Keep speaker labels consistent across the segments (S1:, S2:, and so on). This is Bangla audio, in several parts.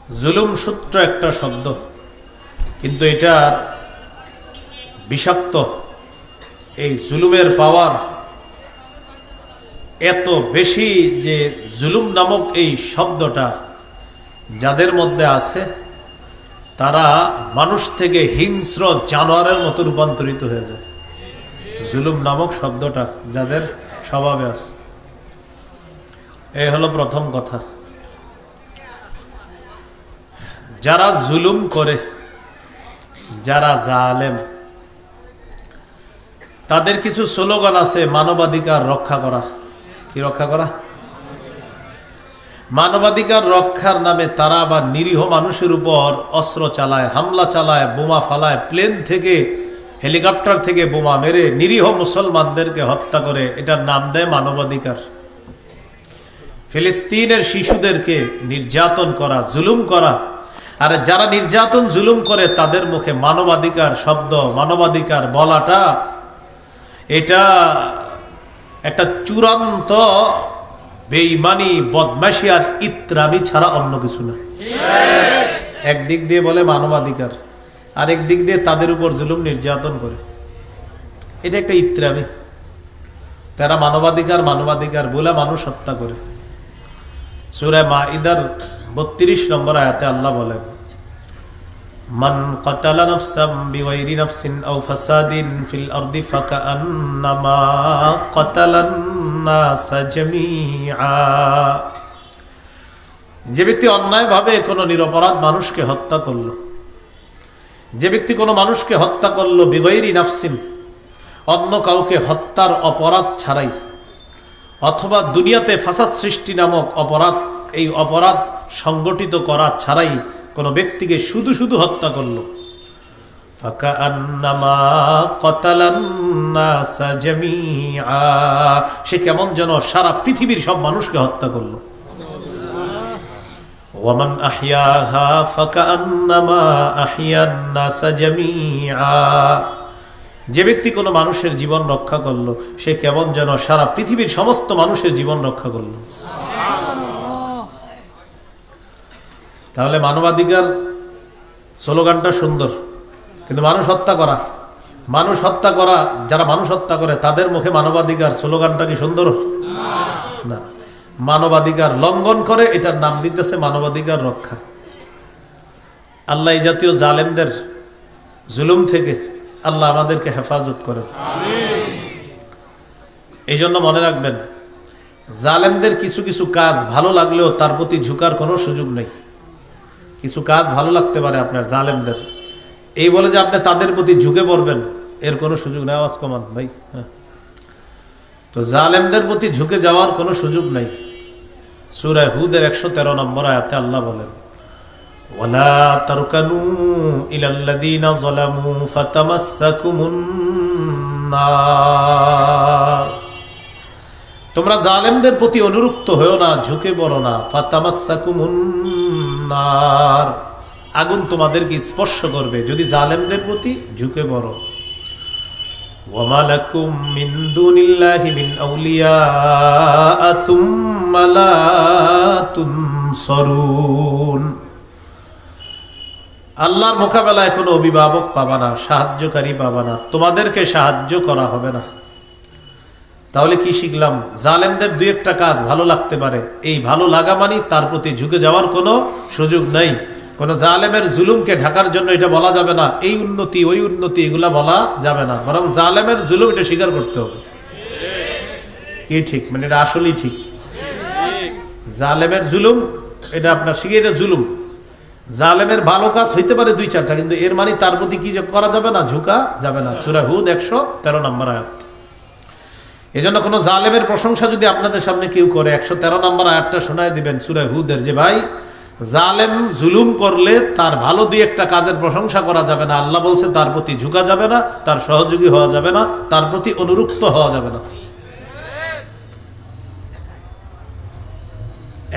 S1: জুলুম সূত্র একটা শব্দ, কিন্তু এটার বিষাক্ত এই জুলুমের পাওয়ার এত বেশি যে জুলুম নামক এই শব্দটা যাদের মধ্যে আছে তারা মানুষ থেকে হিংস্র জানোয়ারের মতো রূপান্তরিত হয়ে যায়। জুলুম নামক শব্দটা যাদের স্বভাবে আছে, এই হলো প্রথম কথা। যারা জুলুম করে, যারা জালেম, তাদের কিছু স্লোগান আছে মানবাধিকার রক্ষা করা। কি রক্ষা করা? মানবাধিকার রক্ষার নামে তারা আবার নিরীহ মানুষের উপর অস্ত্র চালায়, হামলা চালায়, বোমা ফালায়, প্লেন থেকে হেলিকপ্টার থেকে বোমা মেরে নিরীহ মুসলমানদেরকে হত্যা করে। এটার নাম দেয় মানবাধিকার। ফিলিস্তিনের শিশুদেরকে নির্যাতন করা, জুলুম করা। আর যারা নির্যাতন জুলুম করে তাদের মুখে মানবাধিকার শব্দ, মানবাধিকার বলাটা এটা একটা চূড়ান্ত বেঈমানি, বদমাশি আর ইত্রামি ছাড়া অন্য কিছু না। একদিক দিয়ে বলে মানবাধিকার, আরেক দিক দিয়ে তাদের উপর জুলুম নির্যাতন করে। এটা একটা ইত্রামি। তারা মানবাধিকার মানবাধিকার বলে মানুষ হত্যা করে। সূরা মাইদার ৩২ নম্বর আয়াতে আল্লাহ বলেন, মান কাতালা নাফসাম বিগাইরি নাফসিন আও ফাসাদিন ফিল আরদি ফাকান্নামা কাতালান নাস জামিআ। যে ব্যক্তি অন্যায়ভাবে কোনো নিরপরাধ মানুষকে হত্যা করলো, যে ব্যক্তি কোনো মানুষকে হত্যা করলো বিগাইরি নাফসিন, অন্য কাউকে হত্যার অপরাধ ছাড়াই, অথবা দুনিয়াতে ফাসাদ সৃষ্টি নামক অপরাধ, এই অপরাধ সংগঠিত করা ছাড়াই কোনো ব্যক্তিকে শুধু শুধু হত্যা করলো, ফাকান্নামা কাতালান নাস জামিআ, সে কেমন যেন সারা পৃথিবীর সব মানুষকে হত্যা করলো। ওয়ামান আহইয়াহা ফাকান্নামা আহইয়ান নাস জামিআ, যে ব্যক্তি কোনো মানুষের জীবন রক্ষা করলো সে কেমন যেন সারা পৃথিবীর সমস্ত মানুষের জীবন রক্ষা করলো। তাহলে মানবাধিকার স্লোগানটা সুন্দর, কিন্তু মানুষ হত্যা করা, মানুষ হত্যা করা, যারা মানুষ হত্যা করে তাদের মুখে মানবাধিকার স্লোগানটা কি সুন্দর? না, মানবাধিকার লঙ্ঘন করে, এটার নাম দিতেছে মানবাধিকার রক্ষা। আল্লাহ এই জাতীয় জালেমদের জুলুম থেকে আল্লাহ আমাদেরকে হেফাজত করেন। এই জন্য মনে রাখবেন, জালেমদের কিছু কিছু কাজ ভালো লাগলেও তার প্রতি ঝুঁকার কোনো সুযোগ নেই। কিছু কাজ ভালো লাগতে পারে আপনার জালেমদের, এই বলে যে আপনি তাদের প্রতি ঝুঁকে পড়বেন, এর কোনো সুযোগ নেই। আওয়াজ কমান ভাই। হ্যাঁ, তো জালেমদের প্রতি ঝুঁকে যাওয়ার কোনো সুযোগ নাই। সূরা হুদের ১১৩ নম্বর আয়াতে আল্লাহ বলেন, ওয়ালা তারকানু ইলাল্লাযীনা যালামু ফাতামাসসাকুমুন নার, তোমরা জালেমদের প্রতি অনুরক্ত হয়েও না, ঝুঁকে পড়ো না। ফাতামাসসাকুমুন নার, আগুন তোমাদেরকে স্পর্শ করবে যদি জালেমদের প্রতি ঝুঁকে পড়ো। ওয়ামা লাকুম মিন দুনিল্লাহি মিন আউলিয়া সুম্মা লা তুনসারুন, আল্লাহর মোকাবেলায় কোনো অভিভাবক পাবা না, সাহায্যকারী পাবা না, তোমাদেরকে সাহায্য করা হবে না। তাহলে কি শিখলাম? জালেমদের দুই একটা কাজ ভালো লাগতে পারে, এই ভালো লাগা মানে তার প্রতি ঝুঁকে যাওয়ার কোনো সুযোগ নাই। কোন জালেমের জুলুমকে ঢাকার জন্য এটা বলা যাবে না, এই উন্নতি ওই উন্নতি এগুলা বলা যাবে না, বরং জালেমের জুলুম এটা স্বীকার করতে হবে। কি ঠিক? মানে এটা আসলেই ঠিক। জালেমের জুলুম এটা আপনার শিখে, এটা জুলুম। জালেমের ভালো কাজ হইতে পারে দুই চারটা, কিন্তু এর মানে তার প্রতি কি করা যাবে না, ঝুঁকা যাবে না। সূরা হুদ ১১৩ নম্বর আয়াত। এই জন্য কোনো জালেমের প্রশংসা যদি আপনাদের সামনে কেউ করে, ১১৩ নম্বর আয়াতটা শোনায় দিবেন সূরা হুদের, যে ভাই জালেম জুলুম করলে তার ভালো দুই একটা কাজের প্রশংসা করা যাবে না। আল্লাহ বলছে তার প্রতি ঝুঁকা যাবে না, তার সহযোগী হওয়া যাবে না, তার প্রতি অনুরক্ত হওয়া যাবে না।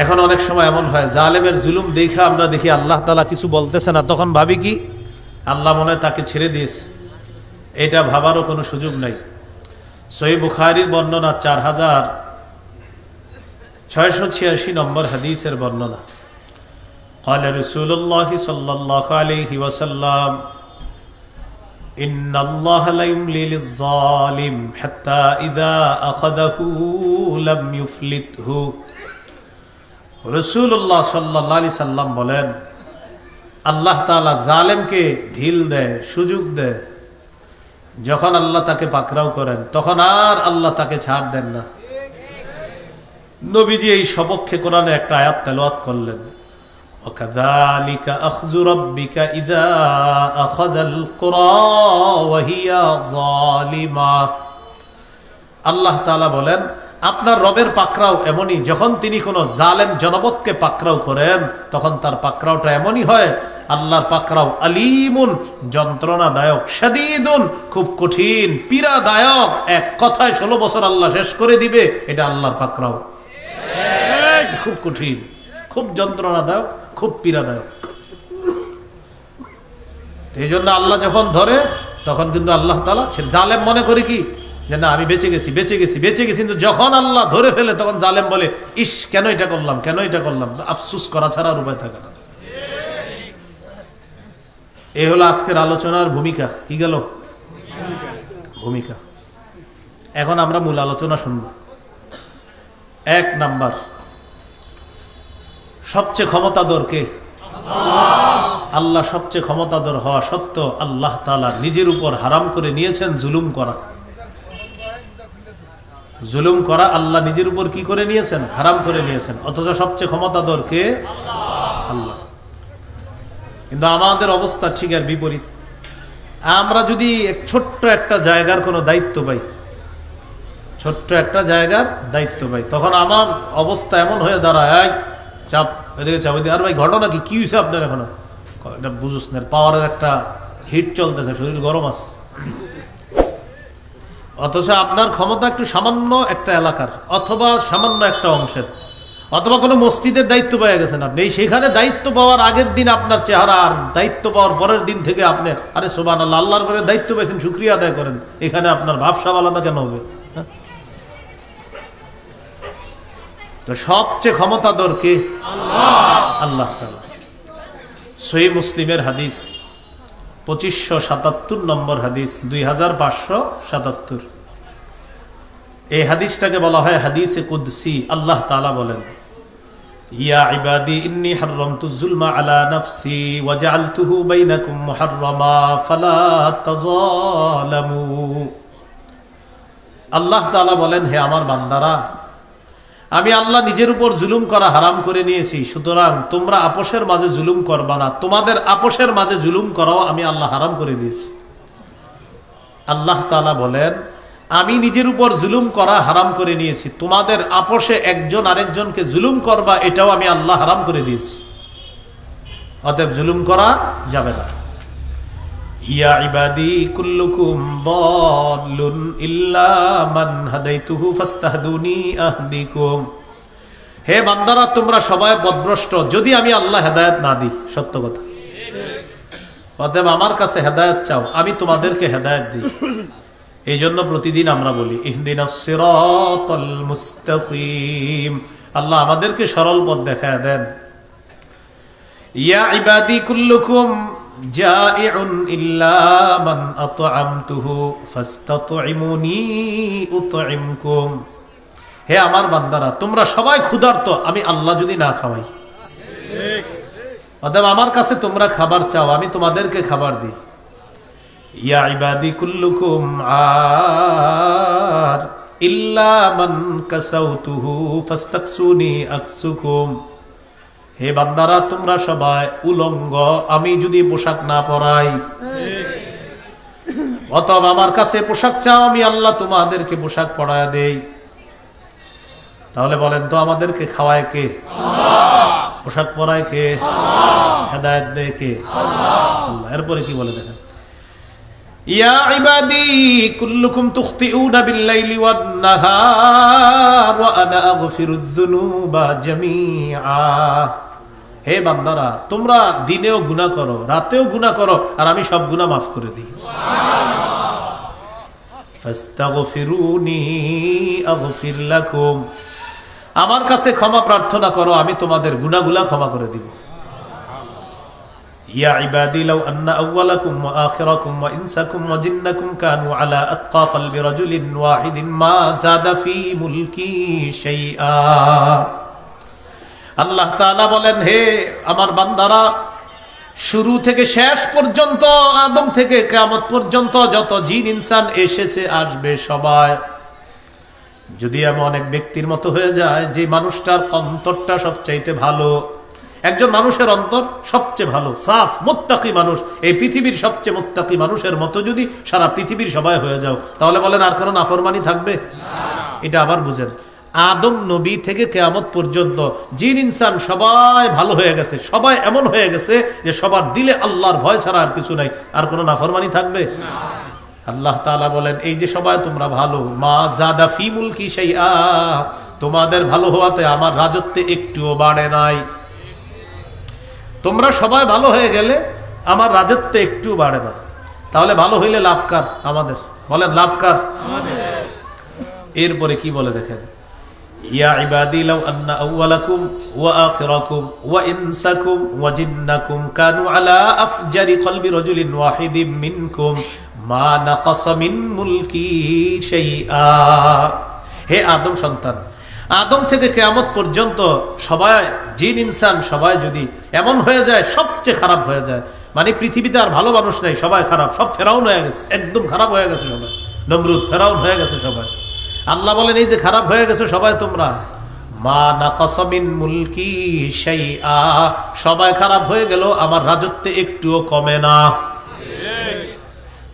S1: এখন অনেক সময় এমন হয়, জালেমের জুলুম দেখে আমরা দেখি আল্লাহ তাআলা কিছু বলতেছে না, তখন ভাবি কি আল্লাহ মনে হয় তাকে ছেড়ে দিয়েছে। এটা ভাবারও কোনো সুযোগ নাই। সহিহ বুখারীর বর্ণনা ৪৬৮৬ নম্বর হাদিসের বর্ণনা, قال رسول الله صلى الله عليه وسلم إن الله لا يملي للظالم حتى إذا أخذه لم يفلته রাসূলুল্লাহ সাল্লাল্লাহু আলাইহি সাল্লাম বলেন, আল্লাহ তাআলা জালেমকে ঢিল দেয়, সুযোগ দেয়। যখন আল্লাহ তাকে পাকড়াও করেন তখন আর আল্লাহ তাকে ছাড় দেন না। নবীজি এই সপক্ষে কোরআনে একটা আয়াত তেলাওয়াত করলেন, ওয়াকাযালিকা আখযু রাব্বিকা ইযা আখাযাল কুরা ওয়া হিয়া যালিমা। আল্লাহ তাআলা বলেন, আপনার রবের পাকড়াও এমনই, যখন তিনি কোনো জালেম জনপদকে পাকড়াও করেন তখন তার পাকড়াওটা এমনই হয়। আল্লাহর পাকড়াও আলিমুন, যন্ত্রণাদায়ক, শাদীদুন, খুব কঠিন, পীড়াদায়ক। এক কথায় 16 বছর আল্লাহ শেষ করে দিবে, এটা আল্লাহর পাকড়াও। খুব কঠিন, খুব যন্ত্রণাদায়ক, খুব পীড়াদায়ক। এই জন্য আল্লাহ যখন ধরে তখন কিন্তু আল্লাহ তাআলা জালেম মনে করে কি যে না আমি বেঁচে গেছি, বেঁচে গেছি, বেঁচে গেছি। কিন্তু যখন আল্লাহ ধরে ফেলে তখন জালেম বলে, ইস কেন এটা করলাম, কেন এটা করলাম। আফসোস করা ছাড়া আর উপায় থাকে না। এই হলো আজকের আলোচনার ভূমিকা। কি গেল ভূমিকা। এখন আমরা মূল আলোচনা শুনব। 1 নাম্বার, সবচেয়ে ক্ষমতাধর কে? আল্লাহ সবচেয়ে ক্ষমতাধর হওয়া সত্ত্বেও আল্লাহ তাআলা নিজের উপর হারাম করে নিয়েছেন জুলুম করা। জুলুম করা আল্লাহ নিজের উপর কি করে নিয়েছেন? হারাম করে নিয়েছেন। অথচ সবচেয়ে ক্ষমতাধর কে? আল্লাহ। কিন্তু আমাদের অবস্থা ঠিক আর বিপরীত। আমরা যদি ছোট্ট একটা জায়গার কোনো দায়িত্ব পাই, ছোট্ট একটা জায়গার দায়িত্ব পাই, তখন আমার অবস্থা এমন হয়ে দাঁড়ায়, চাপ এদিকে চাপ এদিকে। আর ভাই ঘটনা কি, কি হয়েছে আপনার এখনো? এটা বুঝুস না, পাওয়ারের একটা হিট চলতেছে, শরীর গরম আছে। অথচ আপনার ক্ষমতা একটু সামান্য একটা এলাকার, অথবা সামান্য একটা অংশের, অথবা কোনো মসজিদের দায়িত্ব পেয়ে গেছেন আপনি। সেখানে দায়িত্ব পাওয়ার আগের দিন আপনার চেহারা, আর দায়িত্ব পাওয়ার পরের দিন থেকে আপনি আরে সুবহানাল্লাহ, আল্লাহর ঘরে দায়িত্ব পেয়েছেন, শুকরিয়া আদায় করেন। এখানে আপনার ভাবসাব আলাদা কেন হবে? তো সবচেয়ে ক্ষমতাধর কে? আল্লাহ তাআলা। সহিহ মুসলিমের হাদিস 2577 নম্বর হাদিস, 2577। এই হাদিসটাকে বলা হয় হাদিসে কুদসি। আল্লাহ তাআলা বলেন, ইয়া ইবাদি ইন্নী হাররামতুজ যুলমা আলা নাফসি ওয়া জাআলতুহু বাইনাকুম মুহাররামা ফালা তাযালামু। আল্লাহ তাআলা বলেন, হে আমার বান্দারা, আমি আল্লাহ নিজের উপর জুলুম করা হারাম করে নিয়েছি, সুতরাং তোমরা আপোষের মাঝে জুলুম করবা না। তোমাদের আপোষের মাঝে জুলুম করাও আমি আল্লাহ হারাম করে দিয়েছি। আল্লাহ তাআলা বলেন, আমি নিজের উপর জুলুম করা হারাম করে নিয়েছি, তোমাদের আপোষে একজন আরেকজনকে জুলুম করবা এটাও আমি আল্লাহ হারাম করে দিয়েছি। অতএব জুলুম করা যাবে না। ইয়া ইবাদি কুল্লুকুম দাল্লুন ইল্লা মান হাদাইতুহু ফাস্তাহদুনি আহদিকুম। হে বান্দারা, তোমরা সবাই পথভ্রষ্ট যদি আমি আল্লাহ হেদায়েত না দিই। সত্য কথা। অতএব আমার কাছে হেদায়েত চাও, আমি তোমাদেরকে হেদায়েত দিই। এই জন্য প্রতিদিন আমরা বলি ইহদিনাস সিরাতাল মুস্তাকিম। আল্লাহ আমাদেরকে সরল পথ দেখায় দেন। ইয়া ইবাদি কুল্লুকুম জাইউন ইল্লা মান আত'আমতুহু ফাস্তাত'ইমুনি উত'ইমকুম। হে আমার বান্দারা, তোমরা সবাই ক্ষুধার্ত, আমি আল্লাহ যদি না খাওয়াই। অতএব আমার কাছে তোমরা খাবার চাও, আমি তোমাদেরকে খাবার দিই। ইয়া ইবাদি কুল্লুকুম আর ইল্লা মান কাসাউতুহু ফাস্তাকসুনি আকসুকুম। হে বান্দারা, তোমরা সবাই উলঙ্গ, আমি যদি পোশাক না পরাই। অতএব আমার কাছে পোশাক চাও, আমি আল্লাহ তোমাদেরকে পোশাক পরায়া দেই। তাহলে বলেন তো, আমাদেরকে খাওয়ায় কে? পোশাক পরায় কে? হেদায়েত দেয় কে? আল্লাহ। এরপরে কি বলে দেখেন, ইয়া ইবাদি কুল্লুকুম তুখতিউনা বিল-লাইলি ওয়ান-নাহার ওয়া আনা আগফিরুয যুনুবা জামিআ। হে বান্দারা, তোমরা দিনেও গুনাহ করো, রাতেও গুনাহ করো, আর আমি সব গুনাহ মাফ করে দিই। ফাস্তাগফিরুনি আগফির লাকুম। আমার কাছে ক্ষমা প্রার্থনা করো, আমি তোমাদের গুনাহগুলো ক্ষমা করে দিব। ইয়া ইবাদি লাউ আন্না আউওয়ালাকুম ওয়া আখিরাকুম ওয়া ইনসাকুম ওয়া জিন্নাকুম কানু আলা আতকা কলবি রাজুলিন ওয়াহিদিন মা যাদা ফি মুলকি শাইআ। আল্লাহ তাআলা বলেন, হে আমার বান্দারা, শুরু থেকে শেষ পর্যন্ত, আদম থেকে কিয়ামত পর্যন্ত যত জিন ইনসান এসেছে আসবে সবাই যদি এমন এক ব্যক্তির মতো হয়ে যায় যে মানুষটার অন্তরটা সবচাইতে ভালো, একজন মানুষের অন্তর সবচেয়ে ভালো, সাফ মুত্তাকি মানুষ, এই পৃথিবীর সবচেয়ে মুত্তাকি মানুষের মতো যদি সারা পৃথিবীর সবাই হয়ে যাও, তাহলে বলেন আর কারণ নাফরমানি থাকবে? এটা আবার বুঝেন, আদম নবী থেকে কিয়ামত পর্যন্ত জিন ইনসান সবাই ভালো হয়ে গেছে, সবাই এমন হয়ে গেছে যে সবার দিলে আল্লাহর ভয় ছাড়া আর কিছু নাই, আর কোনো নাফরমানি থাকবে? আল্লাহ তাআলা বলেন, এই যে সবাই তোমরা ভালো, মা যাদা ফি মুলকি শাইআ, তোমাদের ভালো হওয়াতে আমার রাজত্বে একটুও বাড়ে নাই। তোমরা সবাই ভালো হয়ে গেলে আমার রাজত্বে একটু বাড়ে না, তাহলে ভালো হইলে লাভ কার? আমাদের। বলেন লাভ কার? এরপরে কি বলে দেখেন, ইয়া ইবাদি লাউ আন্না আউওয়ালাকুম ওয়া আখিরাকুম ওয়া ইনসাকুম ওয়া জিন্নাকুম কানু আলা আফজারি কলবি রাজুলিন ওয়াহিদিন মিনকুম মা নাকাসা মিন মুলকি শাইআ। হে আদম সন্তান, আদম থেকে কিয়ামত পর্যন্ত সবাই জিন ইনসান সবাই যদি এমন হয়ে যায়, সবচেয়ে খারাপ হয়ে যায়, মানে পৃথিবীতে আর ভালো মানুষ নাই, সবাই খারাপ, সব ফেরাউন হয়ে গেছে, একদম খারাপ হয়ে গেছে সবাই, নমরুদ ফেরাউন হয়ে গেছে সবাই। আল্লাহ বলেন, এই যে খারাপ হয়ে গেছে সবাই তোমরা, মা নাকাসা মিন মুলকি শাইআ, সবাই খারাপ হয়ে গেল আমার রাজত্বে একটুও কমে না।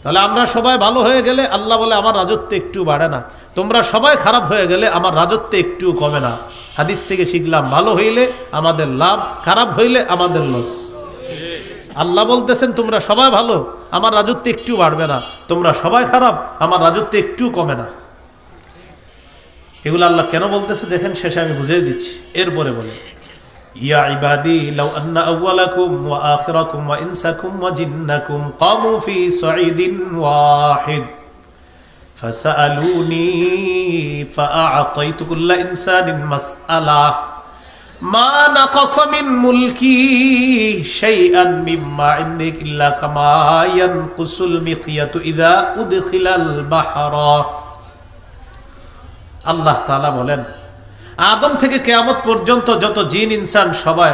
S1: তাহলে আমরা সবাই ভালো হয়ে গেলে আল্লাহ বলে আমার রাজত্ব একটু বাড়ে না, তোমরা সবাই খারাপ হয়ে গেলে আমার রাজত্ব একটু কমে না। হাদিস থেকে শিখলাম, ভালো হইলে আমাদের লাভ, খারাপ হইলে আমাদের লস। আল্লাহ বলতেছেন তোমরা সবাই ভালো, আমার রাজত্ব একটু বাড়বে না, তোমরা সবাই খারাপ, আমার রাজত্ব একটু কমে না। এগুলো আল্লাহ কেন বলতেছে দেখেন, শেষে আমি বুঝিয়ে দিচ্ছি। এরপরে বলে, ইয়া ইবাদি লাউ আন্না আউওয়ালাকুম ওয়া আখিরাকুম ওয়া ইনসাকুম ওয়া জিন্নাকুম কামু ফি সাঈদিন ওয়াহিদ ফাসআলুনি ফাআতাইতু কুল্লা ইনসানিন মাসআলা মা নাকাসা মিন মুলকি শাইআন মিম্মা ইনদিক ইল্লা কামা ইয়ানকুসুল মিখয়াতু ইযা উদখিলাল বাহরা। আল্লাহ তাআলা বলেন, আদম থেকে কিয়ামত পর্যন্ত যত জিন ইনসান সবাই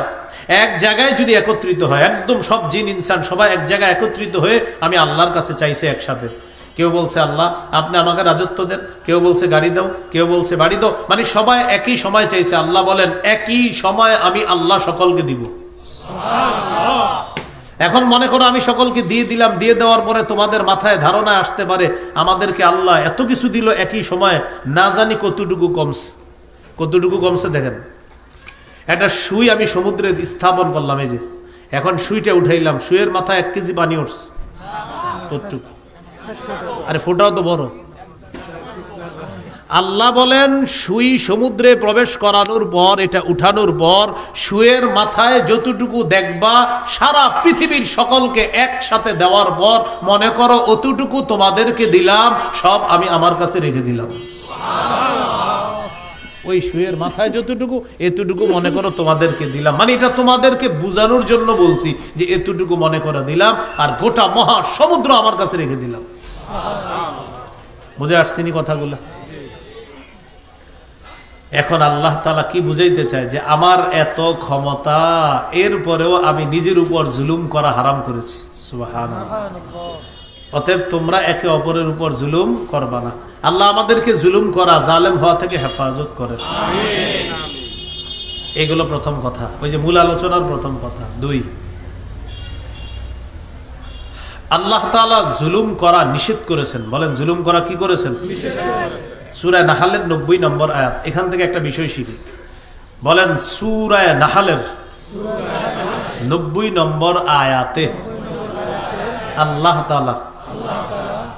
S1: এক জায়গায় যদি একত্রিত হয়, একদম সব জিন ইনসান সবাই এক জায়গায় একত্রিত হয়ে আমি আল্লাহর কাছে চাইছে একসাথে, কেউ বলছে আল্লাহ আপনি আমাকে রাজত্ব দেন, কেউ বলছে গাড়ি দাও, কেউ বলছে বাড়ি দাও, মানে সবাই একই সময় চাইছে। আল্লাহ বলেন, একই সময় আমি আল্লাহ সকলকে দিব। এখন মনে করো আমি সকলকে দিয়ে দিলাম, দিয়ে দেওয়ার পরে তোমাদের মাথায় ধারণা আসতে পারে আমাদেরকে আল্লাহ এত কিছু দিল একই সময়, না জানি কতটুকু কমছে। কতটুকু কমছে দেখেন, একটা সুই আমি সমুদ্রে স্থাপন করলাম, এই যে এখন সুইটা উঠাইলাম, সুইয়ের মাথায় 1 কেজি পানি উঠছে, কতটুকু? আরে ফোটাও তো বড়। আল্লাহ বলেন, সুই সমুদ্রে প্রবেশ করানোর পর, এটা উঠানোর পর সুইয়ের মাথায় যতটুকু দেখবা সারা পৃথিবীর সকলকে একসাথে দেওয়ার পর মনে করো অতটুকু তোমাদেরকে দিলাম, সব আমি আমার কাছে রেখে দিলাম। ওই সুইয়ের মাথায় যতটুকু, এতটুকু মনে করো তোমাদেরকে দিলাম, মানে এটা তোমাদেরকে বুঝানোর জন্য বলছি যে এতটুকু মনে করে দিলাম, আর গোটা মহা সমুদ্র আমার কাছে রেখে দিলাম। বুঝে আসছিনি কথাগুলো? এখন আল্লাহ তাআলা কি বুঝাইতে চায় যে আমার এত ক্ষমতা, এরপরেও আমি নিজের উপর জুলুম করা হারাম করেছি। সুবহানাল্লাহ। অতএব তোমরা একে অপরের উপর জুলুম করবা না। আল্লাহ আমাদেরকে জুলুম করা, জালেম হওয়া থেকে হেফাজত করেন। এগুলো প্রথম কথা, ওই যে মূল আলোচনার প্রথম কথা। 2, আল্লাহ তাআলা জুলুম করা নিষেধ করেছেন। বলেন জুলুম করা কি করেছেন? সূরা নাহলের 90 নম্বর আয়াত। এখান থেকে একটা বিষয় শিখি। বলেন সূরা নাহলের 90 নম্বর আয়াতে আল্লাহ তাআলা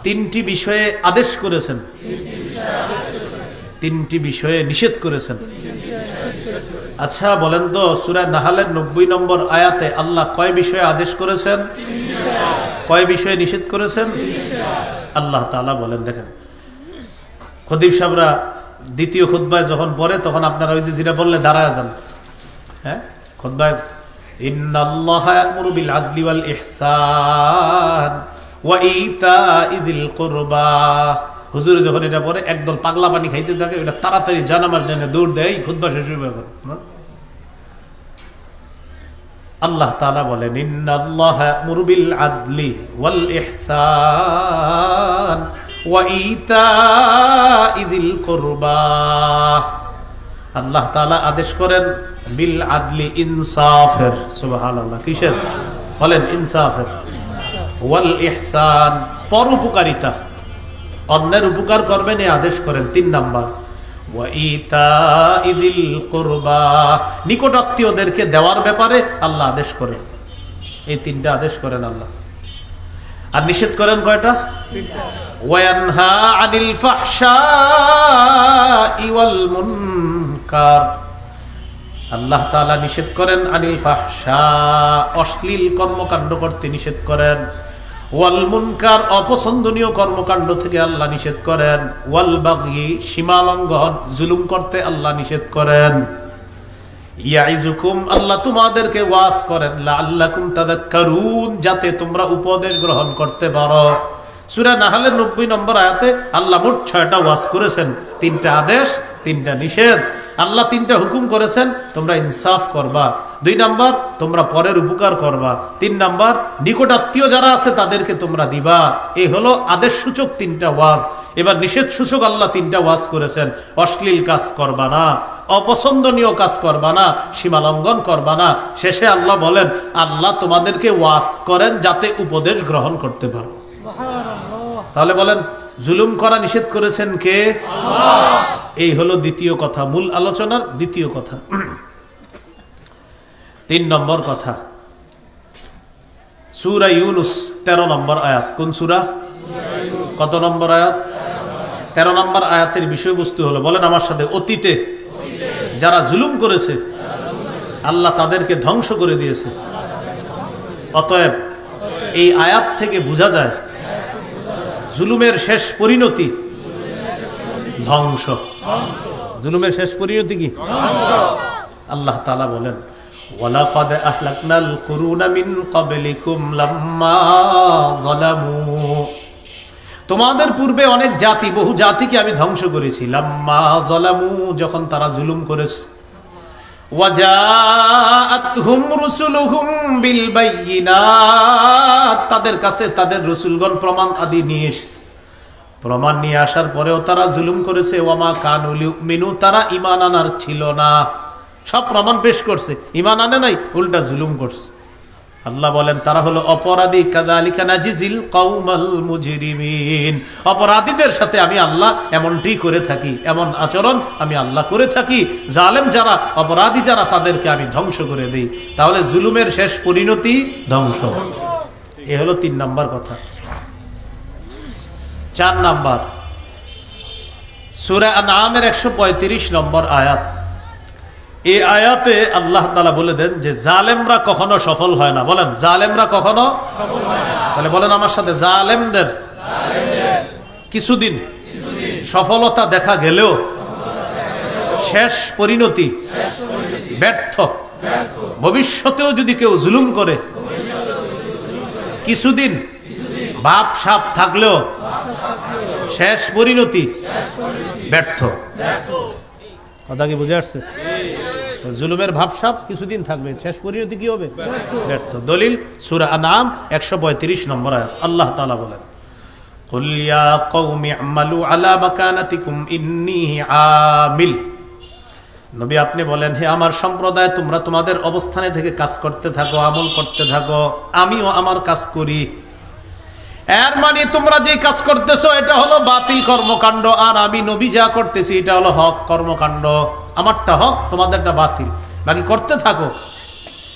S1: 3টি বিষয়ে আদেশ করেছেন, 3টি বিষয়ে নিষেধ করেছেন। আচ্ছা বলেন তো, সূরা নাহলের 90 নম্বর আয়াতে আল্লাহ কয় বিষয়ে আদেশ করেছেন, কয় বিষয়ে নিষেধ করেছেন? আল্লাহ তাআলা বলেন, দেখেন খতিব সাহেবরা দ্বিতীয় খুতবায় যখন পড়ে তখন আপনারা ওই যে যেটা বললে দাঁড়ায় যান, হ্যাঁ খুতবায় ইন্নাল্লাহা ইয়া'মুরু বিল আদলি ওয়াল ইহসান ওয়া ইতা'i যিল কুরবা। হুজুর যখন এটা পড়ে একদল পাগলা পানি খাইতে থাকে, এটা তাড়াতাড়ি জানামাজ নেনে দৌড় দেয়, খুতবা শেষ হয়ে গেল। আল্লাহ তাআলা বলেন ইন্নাল্লাহা ইয়া'মুরু বিল আদলি ওয়াল ইহসান ওয়া ইতা'i যিল কুরবা। আল্লাহ তাআলা আদেশ করেন বিল আদলি, ইনসাফের। সুবহানাল্লাহ, কিসের বলেন? ইনসাফের। ওয়াল ইহসান, পরোপকারিতা, অন্যের উপকার করবেন এই আদেশ করেন। 3 নাম্বার ওয়া ইতা'i যিল কুরবা, নিকট আত্মীয়দেরকে দেওয়ার ব্যাপারে আল্লাহ আদেশ করেন। এই 3টা আদেশ করেন আল্লাহ। আর নিষেধ করেন কয়টা? ওয়া ইয়ানহা আনিল ফাহশাই ওয়াল মুনকার। আল্লাহ তাআলা নিষেধ করেন আনিল ফাহশা, অশ্লীল কর্মকাণ্ড করতে নিষেধ করেন। ওয়াল মুনকার, অপছন্দনীয় কর্মকাণ্ড থেকে আল্লাহ নিষেধ করেন। ওয়াল বাগি, সীমা লঙ্ঘন, জুলুম করতে আল্লাহ নিষেধ করেন। ইয়াইজুকুম, আল্লাহ তোমাদেরকে ওয়াজ করেন, লাআল্লাকুম তাযাক্কারুন, যাতে তোমরা উপদেশ গ্রহণ করতে পারো। সূরা নাহলের 90 নম্বর আয়াতে আল্লাহ মোট 6টা ওয়াজ করেছেন, 3টা আদেশ, 3টা নিষেধ। আল্লাহ 3টা হুকুম করেছেন, তোমরা ইনসাফ করবা। 2 নাম্বার, তোমরা পরের উপকার করবা। 3 নাম্বার, নিকট আত্মীয় যারা আছে তাদেরকে তোমরা দিবা। এই হলো আদেশ সূচক 3টা ওয়াজ। এবার নিষেধ সূচক আল্লাহ 3টা ওয়াজ করেছেন। অশ্লীল কাজ করবা না, অপছন্দনীয় কাজ করবা না, সীমা লঙ্ঘন করবা না। শেষে আল্লাহ বলেন আল্লাহ তোমাদেরকে ওয়াজ করেন যাতে উপদেশ গ্রহণ করতে পারো। তাহলে বলেন জুলুম করা নিষেধ করেছেন কে? আল্লাহ। এই হলো দ্বিতীয় কথা, মূল আলোচনার দ্বিতীয় কথা। 3 নম্বর কথা, সূরা ইউনুস 13 নম্বর আয়াত। কোন সূরা? কত নম্বর আয়াত? 13 নম্বর আয়াতের বিষয়বস্তু হলো, বলেন আমার সাথে, অতীতে যারা জুলুম করেছে আল্লাহ তাদেরকে ধ্বংস করে দিয়েছে। অতএব এই আয়াত থেকে বোঝা যায় জুলুমের শেষ পরিণতি ধ্বংস। জুলুমের শেষ পরিণতি কি? আল্লাহ তাআলা বলেন ওয়ালাকাদ আহলাকনাল কুরুনা মিন ক্বাবলিকুম লাম্মা যালামু, তোমাদের পূর্বে অনেক জাতি, বহু জাতিকে আমি ধ্বংস করেছি। লাম্মা যালামু, যখন তারা জুলুম করেছে। ওয়াজাআতহুম রুসুলুহুম বিল বাইয়িনাত, তাদের কাছে তাদের রাসূলগণ প্রমাণ আদি নিয়ে এসেছে। প্রমাণ নিয়ে আসার পরেও তারা জুলুম করেছে। ওয়ামা কানু লিউমিনু, তারা ঈমান আনার ছিল না। সব প্রমাণ পেশ করছে, ঈমান আনে নাই, উল্টা জুলুম করছে। আল্লাহ বলেন তারা হলো অপরাধী। কাযালিকা নাজিজিল কওমাল মুজরিমিন, অপরাধীদের সাথে আমি আল্লাহ এমনটি করে থাকি, এমন আচরণ আমি আল্লাহ করে থাকি। জালেম যারা, অপরাধী যারা, তাদেরকে আমি ধ্বংস করে দেই। তাহলে জুলুমের শেষ পরিণতি ধ্বংস। এ হলো 3 নম্বর কথা। 4 নাম্বার, সূরা আনআমের 135 নম্বর আয়াত। এই আয়াতে আল্লাহ তাআলা বলে দেন যে জালেমরা কখনো সফল হয় না। বলেন জালেমরা কখনো সফল হয় না। তাহলে বলেন আমার সাথে, জালেমদের কিছুদিন সফলতা দেখা গেলেও শেষ পরিণতি ব্যর্থ। ভবিষ্যতেও যদি কেউ জুলুম করে কিছুদিন বাপ সাপ থাকলেও শেষ পরিণতি ব্যর্থ। কথা কি বুঝে আসছে? জুলুমের ভাবসাব কিছুদিন থাকবে, শেষ পরিণতি কি হবে? ব্যর্থ। দলিল সূরা আনআম 135 নম্বর আয়াত। আল্লাহ তাআলা বলেন কুল ইয়া কওমি আমালু আলা মাকানাতিকুম ইন্নী আমিল। নবী আপনি বলেন, হে আমার সম্প্রদায়, তোমরা তোমাদের অবস্থানে থেকে কাজ করতে থাকো, আমল করতে থাকো, আমিও আমার কাজ করি। এর মানে তোমরা যে কাজ করতেছো এটা হলো বাতিল কর্মকাণ্ড, আর আমি নবী যা করতেছি এটা হলো হক কর্মকাণ্ড। আমারটা হক, তোমাদেরটা বাতিল, বাকি করতে থাকো।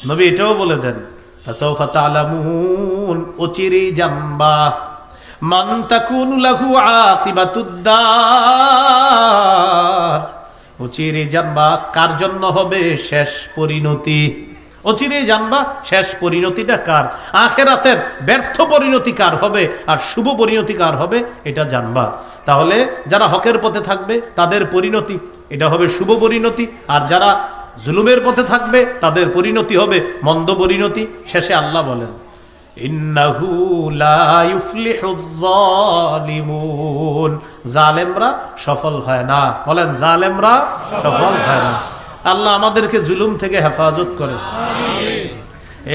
S1: নবী এটাও বলে দেন ফাসাউফা তা'লামুন, অচিরেই জানবা মান তাকুনু লাহু আকিবাতুদ দার, অচিরেই জানবা কার জন্য হবে শেষ পরিণতি। অচিরেই জানবা শেষ পরিণতিটা কার, আখিরাতের ব্যর্থ পরিণতি কার হবে আর শুভ পরিণতি কার হবে এটা জানবা। তাহলে যারা হকের পথে থাকবে তাদের পরিণতি এটা হবে শুভ পরিণতি, আর যারা জুলুমের পথে থাকবে তাদের পরিণতি হবে মন্দ পরিণতি। শেষে আল্লাহ বলেন ইন্নাহু লা ইউফলিহুজ জালিমুন, জালেমরা সফল হয় না। বলেন জালেমরা সফল হয় না। আল্লাহ আমাদেরকে জুলুম থেকে হেফাজত করেন।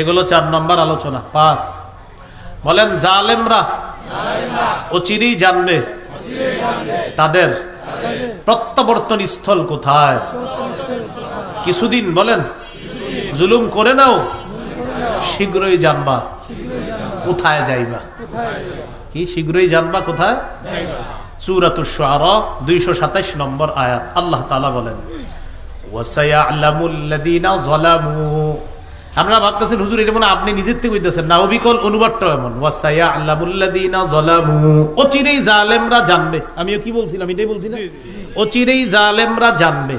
S1: এগুলো 4 নম্বর আলোচনা। 5 বলেন জালেমরা অচিরেই জানবে তাদের প্রত্যাবর্তন স্থল কোথায়। কিছুদিন বলেন জুলুম করে নাও, শীঘ্রই জানবা কোথায় যাইবা। কি শীঘ্রই জানবা কোথায়? সূরাতুশ শুআরা 227 নম্বর আয়াত। আল্লাহ তাআলা বলেন ওয়াসায়ালামুল লাযিনা যালামু। আমরা ভাবতেছেন হুজুর এটা মনে আপনি নিজের থেকে কইতেছেন না, অবিকল অনুবাদটা এমন ওয়াসায়ালামুল লাযিনা যালামু, অচিরেই জালেমরা জানবে। আমিও কি বলছিলাম এটাই বলছি না, অচিরেই জালেমরা জানবে।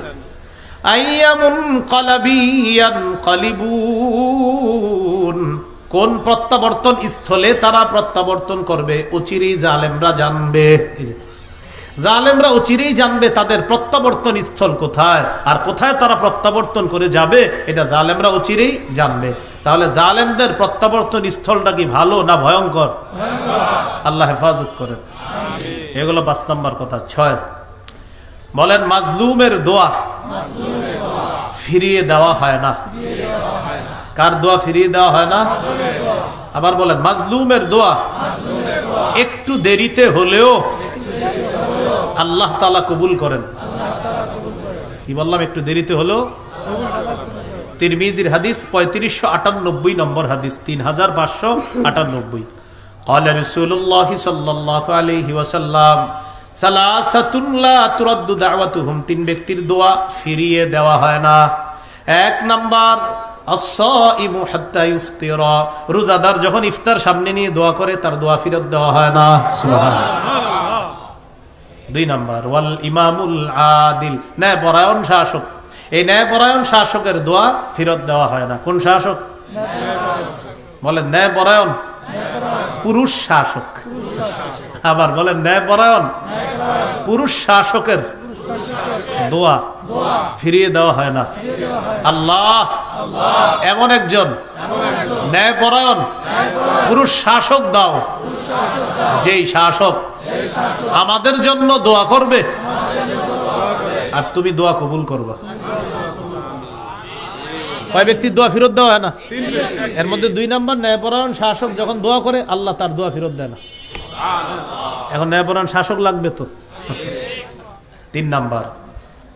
S1: আইয়ামুন কলাবিয়ান কলিবুন, কোন প্রত্যাবর্তন স্থলে তারা প্রত্যাবর্তন করবে অচিরেই জালেমরা জানবে। জালেমরা অচিরেই জানবে তাদের প্রত্যাবর্তন স্থল কোথায়, আর কোথায় তারা প্রত্যাবর্তন করে যাবে এটা জালেমরা অচিরেই জানবে। তাহলে জালেমদের প্রত্যাবর্তন স্থলটা কি ভালো না ভয়ঙ্কর? আল্লাহ হেফাজত করেন। এগুলো 5 নম্বর কথা। 6 বলেন মাজলুমের দোয়া ফিরিয়ে দেওয়া হয় না। কার দোয়া ফিরিয়ে দেওয়া হয় না? আবার বলেন মাজলুমের দোয়া একটু দেরিতে হলেও আল্লাহ তাআলা কবুল করেন। কি বললাম? একটু দেরিতে হলেও। তিরমিজির হাদিস 3598 নম্বর হাদিস, 3598। قال رسول الله صلى الله عليه وسلم সালাসাতুন লা তুরাদ্দু দাওয়াতুহুম, 3 ব্যক্তির দোয়া ফিরিয়ে দেওয়া হয় না। 1 নাম্বার আস-সাইমু হাত্তা ইফতিরা, রোজাদার যখন ইফতার সামনে নিয়ে দোয়া করে তার দোয়া ফেরত দেওয়া হয় না। সুবহানাল্লাহ। 2 নাম্বার ওয়াল ইমামুল আদিল, ন্যায়পরায়ণ শাসক, এই ন্যায়পরায়ণ শাসকের দোয়া ফেরত দেওয়া হয় না। কোন শাসক? বলেন ন্যায়পরায়ণ পুরুষ শাসক। আবার বলেন ন্যায়পরায়ণ পুরুষ শাসকের দোয়া ফিরিয়ে দেওয়া হয় না। আল্লাহ এমন একজন ন্যায়পরায়ণ পুরুষ শাসক দাও, যেই শাসক আমাদের জন্য দোয়া করবে আর তুমি দোয়া কবুল করবা। কয় ব্যক্তির দোয়া ফেরত দেওয়া হয় না? এর মধ্যে 2 নাম্বার ন্যায়পরায়ণ শাসক যখন দোয়া করে আল্লাহ তার দোয়া ফেরত দেয় না। এখন ন্যায়পরায়ণ শাসক লাগবে তো। 3 নাম্বার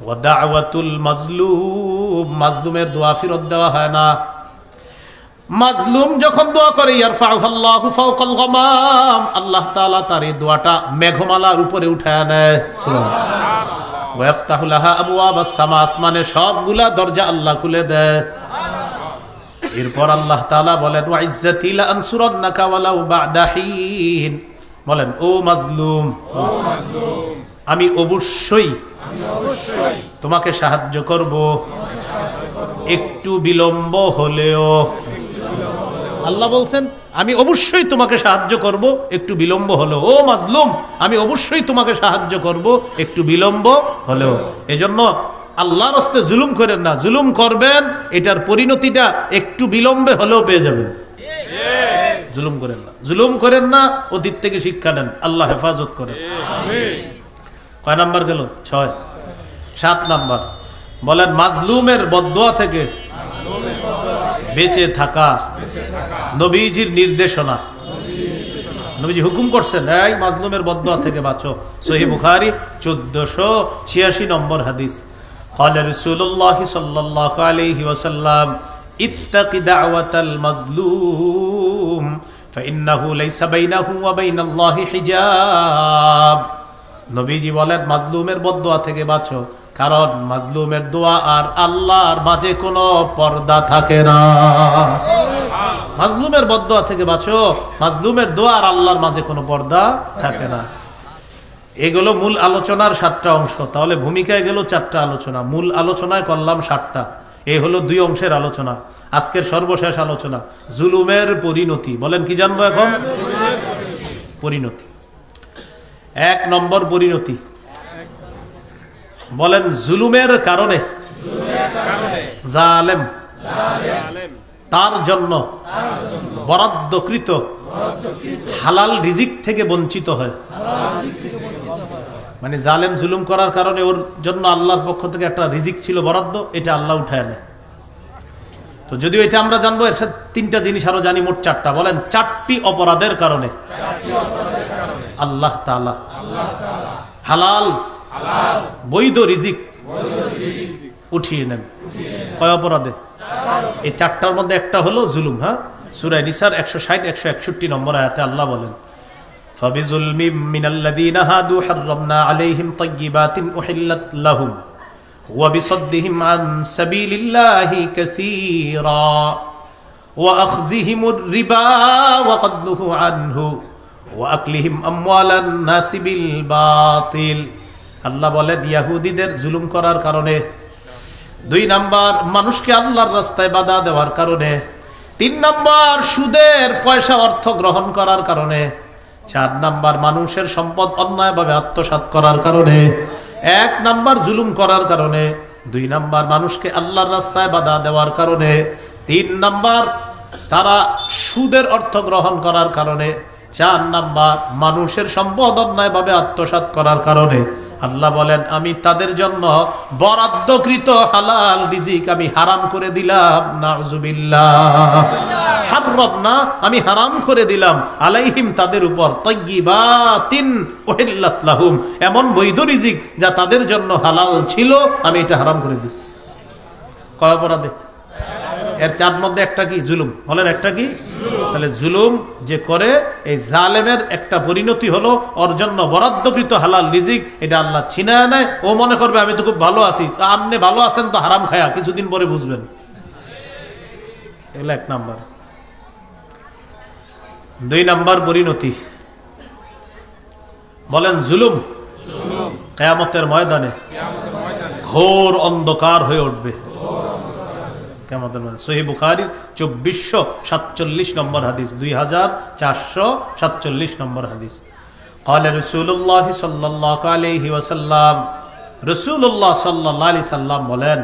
S1: ওয়া দাওয়াতুল মাজলুম, মাজলুমের দোয়া ফেরত দেওয়া হয় না। মাজলুম যখন দোয়া করে ইয়ারফাউহুল্লাহু ফাওকাল গামাম, আল্লাহ তাআলা তার এই দোয়াটা মেঘমালার উপরে উঠায় নেয়। সুবহানাল্লাহ। ওয়া ইফতাহু লাহা আবওয়াবাস সামা, আসমানের সবগুলা দরজা আল্লাহ খুলে দেয়। এরপর আল্লাহ তাআলা বলেন ওয়া ইজ্জাতি লা আনসুরান্নাকা ওয়ালাউ বা'দা হিন, বলেন ও মাজলুম, আমি অবশ্যই তোমাকে সাহায্য করব, একটু বিলম্ব হলেও। আল্লাহ বলছেন আমি অবশ্যই তোমাকে সাহায্য করব, একটু বিলম্ব হলেও। ও মাজলুম, আমি অবশ্যই তোমাকে সাহায্য করব, একটু বিলম্ব হলেও। এজন্য আল্লাহর রাস্তায় জুলুম করেন না, জুলুম করবেন এটার পরিণতিটা একটু বিলম্বে হলেও পেয়ে যাবেন। জুলুম করেন না, জুলুম করেন না, অতীত থেকে শিক্ষা নেন। আল্লাহ হেফাজত করেন। কয় নাম্বার গেল? 6। 7 নাম্বার বলেন মাজলুমের বদদোয়া থেকে বেঁচে থাকা নবীজির নির্দেশনা। নবীজি হুকুম করছেন এই মাজলুমের বদদোয়া থেকে বাঁচো। সহিহ বুখারী 1486 নম্বর হাদিস। قال رسول الله صلى الله عليه وسلم اتق دعوة المظلوم فإنه ليس بينه وبين الله حجاب। নবীজি বলেন মাজলুমের বদদোয়া থেকে বাঁচো, কারণ মাজলুমের দোয়া আর আল্লাহর মাঝে কোনো পর্দা থাকে না। মাজলুমের বদদোয়া থেকে বাঁচো, মাজলুমের দোয়া আর আল্লাহর মাঝে কোনো পর্দা থাকে না। এগুলো মূল আলোচনার 7টা অংশ। তাহলে ভূমিকায় গেল 4টা আলোচনা, মূল আলোচনায় করলাম 7টা। এই হলো 2 অংশের আলোচনা। আজকের সর্বশেষ আলোচনা জুলুমের পরিণতি। বলেন কি জানবো এখন? পরিণতি। 1 নম্বর পরিণতি, বলেন জুলুমের কারণে জালেম তার জন্য বরাদ্দকৃত হালাল রিজিক থেকে বঞ্চিত হয়। মানে জালেম জুলুম করার কারণে ওর জন্য আল্লাহর পক্ষ থেকে একটা রিজিক ছিল বরাদ্দ, এটা আল্লাহ উঠায় নেয়। তো যদিও এটা আমরা জানবো, এর সাথে তিনটা জিনিস আরো জানি, মোট চারটা। বলেন, চারটি অপরাধের কারণে আল্লাহ তাআলা হালাল বৈধ রিজিক উঠিয়ে নেন। কয় অপরাধে? এই চারটার মধ্যে একটা হলো জুলুম। হ্যাঁ, সূরা নিসার 160 161 নম্বর আয়াতে আল্লাহ বলেন, ফাবিজুলমিম মিনাল্লাযীনা হাদু হাররামনা আলাইহিম তাইয়্যিবাতিন উহিল্লাত লাহুম ওয়া বিসাদ্দিহিম আন সাবিলিল্লাহি কাসীরা ওয়া আখযিহিমুর রিবা ওয়া ক্বাদ নুহু আনহু ওয়া আকলিহিম আমওয়ালান নাসি বিল বাতিল। আল্লাহ বলেন, ইহুদিদের জুলুম করার কারণে, 2 নাম্বার মানুষকে আল্লাহর রাস্তায় বাধা দেওয়ার কারণে, 3 নাম্বার সুদের পয়সা অর্থ গ্রহণ করার কারণে, 4 নাম্বার মানুষের সম্পদ অন্যায়ভাবে আত্মসাৎ করার কারণে, 1 নাম্বার জুলুম করার কারণে, 2 নাম্বার মানুষকে আল্লাহর রাস্তায় বাধা দেওয়ার কারণে, 3 নাম্বার তারা সুদের অর্থ গ্রহণ করার কারণে, 4 নাম্বার মানুষের সম্পদ অন্যায়ভাবে আত্মসাৎ করার কারণে আল্লাহ বলেন, আমি তাদের জন্য বরাদ্দকৃত হালাল রিজিক আমি হারাম করে দিলাম। নাউজুবিল্লাহ। হাররামনা, আমি হারাম করে দিলাম, আলাইহিম তাদের উপর, তাইয়্যিবাতিন উহিল্লাত লাহুম, এমন বৈধ রিজিক যা তাদের জন্য হালাল ছিল, আমি এটা হারাম করে দিছি। কয় অপরাধে? এর 4 মধ্যে একটা কি? জুলুম। বলেন, একটা কি? তাহলে জুলুম যে করে, এই জালেমের একটা পরিণতি হলো ওর জন্য বরাদ্দকৃত হালাল রিজিক এটা আল্লাহ ছিনায় নেয়। ও মনে করবে আমি তো খুব ভালো আছি। আপনি ভালো আছেন তো হারাম খায়া, কিছুদিন পরে বুঝবেন। এগুলো 1 নাম্বার। 2 নাম্বার পরিণতি, বলেন জুলুম কিয়ামতের ময়দানে ঘোর অন্ধকার হয়ে উঠবে। সহিহ বুখারী 2447 নম্বর হাদিস, 2447 নম্বর হাদিস। قال رسول الله صلى الله عليه وسلم, রাসূলুল্লাহ সাল্লাল্লাহু আলাইহি সাল্লাম বলেন,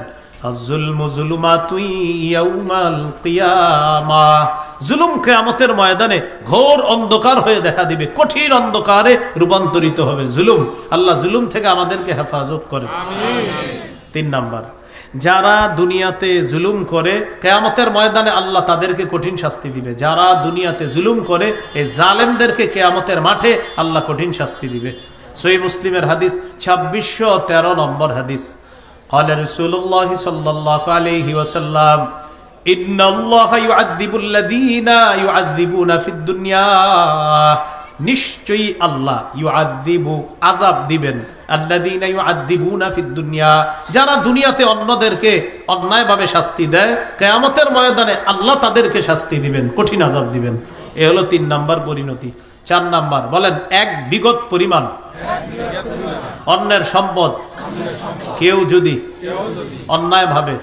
S1: আয-যুলমু যুলুমাতুন ইয়াউমাল কিয়ামাহ, জুলুম কিয়ামতের ময়দানে ঘোর অন্ধকার হয়ে দেখা দিবে, কঠিন অন্ধকারে রূপান্তরিত হবে জুলুম। আল্লাহ জুলুম থেকে আমাদেরকে হেফাজত করে। আমিন। 3 নাম্বার, যারা দুনিয়াতে জুলুম করে কিয়ামতের ময়দানে আল্লাহ তাদেরকে কঠিন শাস্তি দিবে। যারা দুনিয়াতে জুলুম করে এই জালেমদেরকে কিয়ামতের মাঠে আল্লাহ কঠিন শাস্তি দিবে। সহিহ মুসলিমের হাদিস 2613 নম্বর হাদিস। قال رسول الله صلى الله عليه وسلم, إن الله يعذب الذين يعذبون في الدنيا, নিশ্চয়ই আল্লাহ ইউআযিবু আযাব দিবেন, আল্লাযীনা ইউআযিবুনা ফিদ দুনিয়া, যারা দুনিয়াতে অন্যদেরকে অন্যায়ভাবে শাস্তি দেয়, কিয়ামতের ময়দানে আল্লাহ তাদেরকে শাস্তি দিবেন, কঠিন আযাব দিবেন। এ হলো 3 নাম্বার পরিণতি। 4 নাম্বার, বলেন, 1 বিগত পরিমাণ অন্যের সম্পদ কেউ যদি অন্যায়ভাবে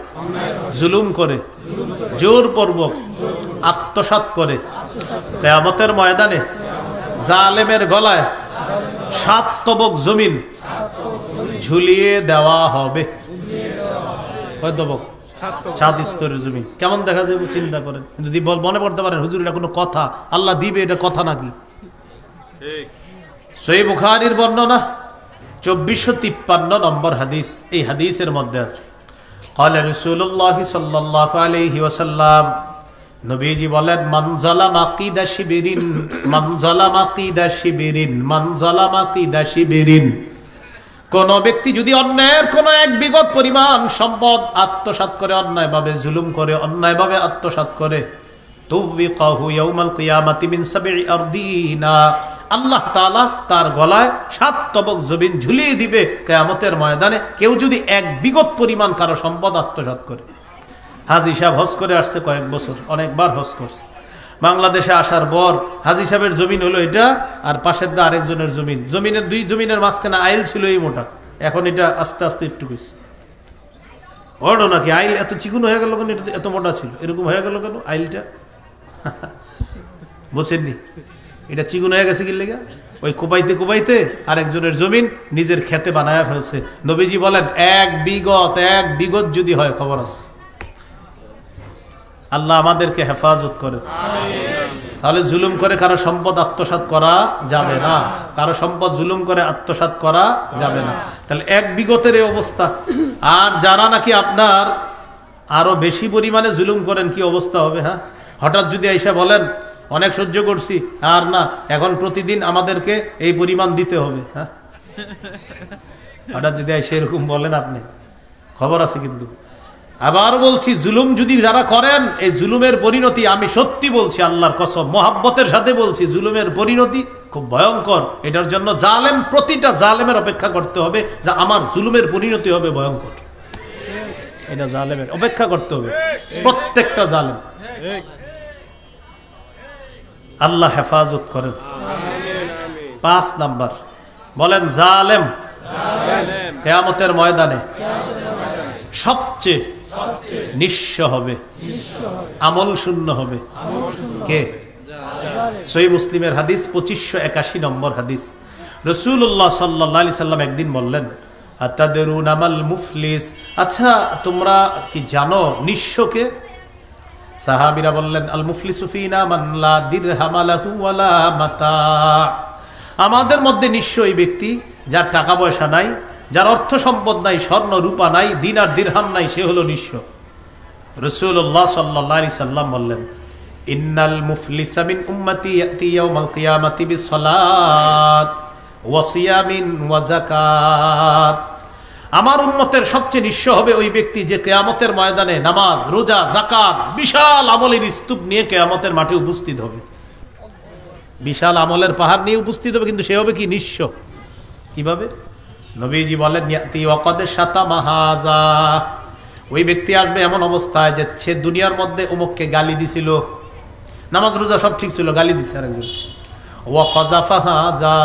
S1: জুলুম করে, জোরপূর্বক আত্মসাৎ করে, কিয়ামতের ময়দানে জালেমের গলায় 7 তবক জমিন ঝুলিয়ে দেওয়া হবে। কয় তবক? 7 স্তরের জমিন। কেমন দেখা যাবে চিন্তা করেন। যদি মনে করতে পারেন হুজুর এটা কোনো কথা, আল্লাহ দিবে, এটা কথা নাকি? সহিহ বুখারীর বর্ণনা 2453 নম্বর হাদিস। এই হাদিসের মধ্যে আছে, قال رسول الله صلى الله عليه وسلم, নবীজি বলেন, মান যালামা কিদা শিবিরিন, মান যালামা কিদা শিবিরিন, মান যালামা কিদা শিবিরিন, কোন ব্যক্তি যদি অন্যায়ের কোন 1 বিগত পরিমাণ সম্পদ আত্মসাৎ করে, অন্যায়ভাবে জুলুম করে, অন্যায়ভাবে আত্মসাৎ করে, তুওয়িকাহু ইয়াউমাল কিয়ামাতি মিন 7 আরদিনা, আল্লাহ তাআলা তার গলায় 7 তবক জমিন ঝুলিয়ে দিবে কিয়ামতের ময়দানে। কেউ যদি 1 বিগত পরিমাণ কারো সম্পদ আত্মসাৎ করে। হাজী সাহেব হজ করে আসছে কয়েক বছর, অনেকবার হজ করছে। বাংলাদেশে আসার পর হাজী সাহেবের জমিন হলো এটা, আর পাশের দা আরেকজনের জমিন। জমিনের 2 জমিনের মাঝখানে আইল ছিল এই মোটা, এখন এটা আস্তে আস্তে একটু কইছে। বড় নাকি আইল এত চিকুন হয়ে গেল কেন? এটা এত মোটা ছিল, এরকম হয়ে গেল কেন আইলটা? বুঝছেননি? এটা চিকুন হয়ে গেছে কি লেগে? ওই কোপাইতে কোপাইতে আরেকজনের জমিন নিজের খেতে বানায়া ফেলছে। নবীজি বলেন, 1 বিগত যদি হয়, খবর আছে, আল্লাহ আমাদেরকে হেফাজত করেন। তাহলে জুলুম করে কারো সম্পদ আত্মসাৎ করা যাবে না, কারো সম্পদ জুলুম করে আত্মসাৎ করা যাবে না। তাহলে এক বিগতের এই অবস্থা। আর যারা নাকি আপনার আরো বেশি পরিমাণে জুলুম করেন কি অবস্থা হবে? হ্যাঁ, হঠাৎ যদি আইসা বলেন অনেক সহ্য করছি আর না, এখন প্রতিদিন আমাদেরকে এই পরিমাণ দিতে হবে, হ্যাঁ, হঠাৎ যদি আইসা এরকম বলেন, আপনি খবর আছে কিন্তু। আবার বলছি, জুলুম যদি যারা করেন, এই জুলুমের পরিণতি, আমি সত্যি বলছি আল্লাহর কসম, মোহাব্বতের সাথে বলছি, জুলুমের পরিণতি খুব ভয়ঙ্কর। এটার জন্য জালেম, প্রতিটা জালেমের অপেক্ষা করতে হবে যে আমার জুলুমের পরিণতি হবে ভয়ঙ্কর। এটা জালেমের অপেক্ষা করতে হবে, প্রত্যেকটা জালেম। আল্লাহ হেফাজত করেন। 5 নাম্বার বলেন, জালেম কিয়ামতের ময়দানে সবচেয়ে নিঃস্ব হবে, আমল শূন্য হবে। কে? সহিহ মুসলিমের হাদিস 2581 নম্বর হাদিস। রাসূলুল্লাহ সাল্লাল্লাহু আলাইহি সাল্লাম একদিন বললেন, আতাদরুনা মাল মুফলিস, আচ্ছা তোমরা কি জানো নিঃস্বকে? সাহাবীরা বললেন, আল মুফলিসু ফিনা মান লা দিরহাম লাহু ওয়ালা মাতা। আমাদের মধ্যে নিঃস্ব ওই ব্যক্তি যার টাকা পয়সা নাই, যার অর্থ সম্পদ নাই, স্বর্ণ রূপা নাই, দিনার দিরহাম নাই, সে হলো নিঃস্ব। রাসূলুল্লাহ সাল্লাল্লাহু আলাইহি সাল্লাম বললেন, ইন্নাল মুফলিসা মিন উম্মতি ইয়াতি ইয়াউমাল কিয়ামাতি বিসসালাত ওয়া সিয়ামিন ওয়া যাকাত। আমার উম্মতের সবচেয়ে নিঃস্ব হবে ওই ব্যক্তি যে কিয়ামতের ময়দানে নামাজ, রোজা, যাকাত, বিশাল আমলের স্তূপ নিয়ে কিয়ামতের মাঠে উপস্থিত হবে। বিশাল আমলের পাহাড় নিয়ে উপস্থিত হবে, কিন্তু সে হবে কি? নিঃস্ব। কিভাবে? নবীজি বলেন, ইয়াতি ওয়াকাদ শাতামা হাযা, ওই ব্যক্তি আসবে এমন অবস্থায় যে সে দুনিয়ার মধ্যে অমুককে গালি দিছিল, নামাজ রোজা সব ঠিক ছিল, গালি দিছে আরেকজন। ওয়া কাযাফা হাযা,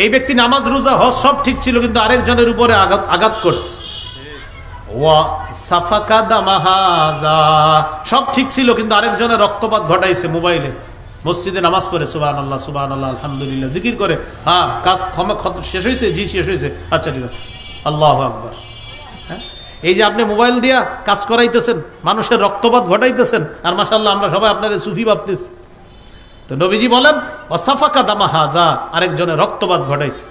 S1: এই ব্যক্তি নামাজ রোজা হজ সব ঠিক ছিল, কিন্তু আরেকজনের উপরে আঘাত করছে। ওয়া সাফাকা দামা হাযা, সব ঠিক ছিল কিন্তু আরেকজনের রক্তপাত ঘটাইছে। মোবাইলে মসজিদে নামাজ পড়ে সুবহানাল্লাহ সুবহানাল্লাহ আলহামদুলিল্লাহ জিকির করে, হ্যাঁ কাজ শেষ হয়েছে, জি শেষ হয়েছে, আচ্ছা ঠিক আছে, আল্লাহু আকবার। হ্যাঁ, এই যে আপনি মোবাইল দিয়া কাজ করাইতেছেন, মানুষের রক্তপাত ঘটাইতেছেন, আর মাশাআল্লাহ আমরা সবাই আপনার সুফি ভাবতেছি। তো নবীজি বলেন, ওয়াসাফাকা দামা হাযা, আরেকজনের রক্তপাত ঘটাইছে।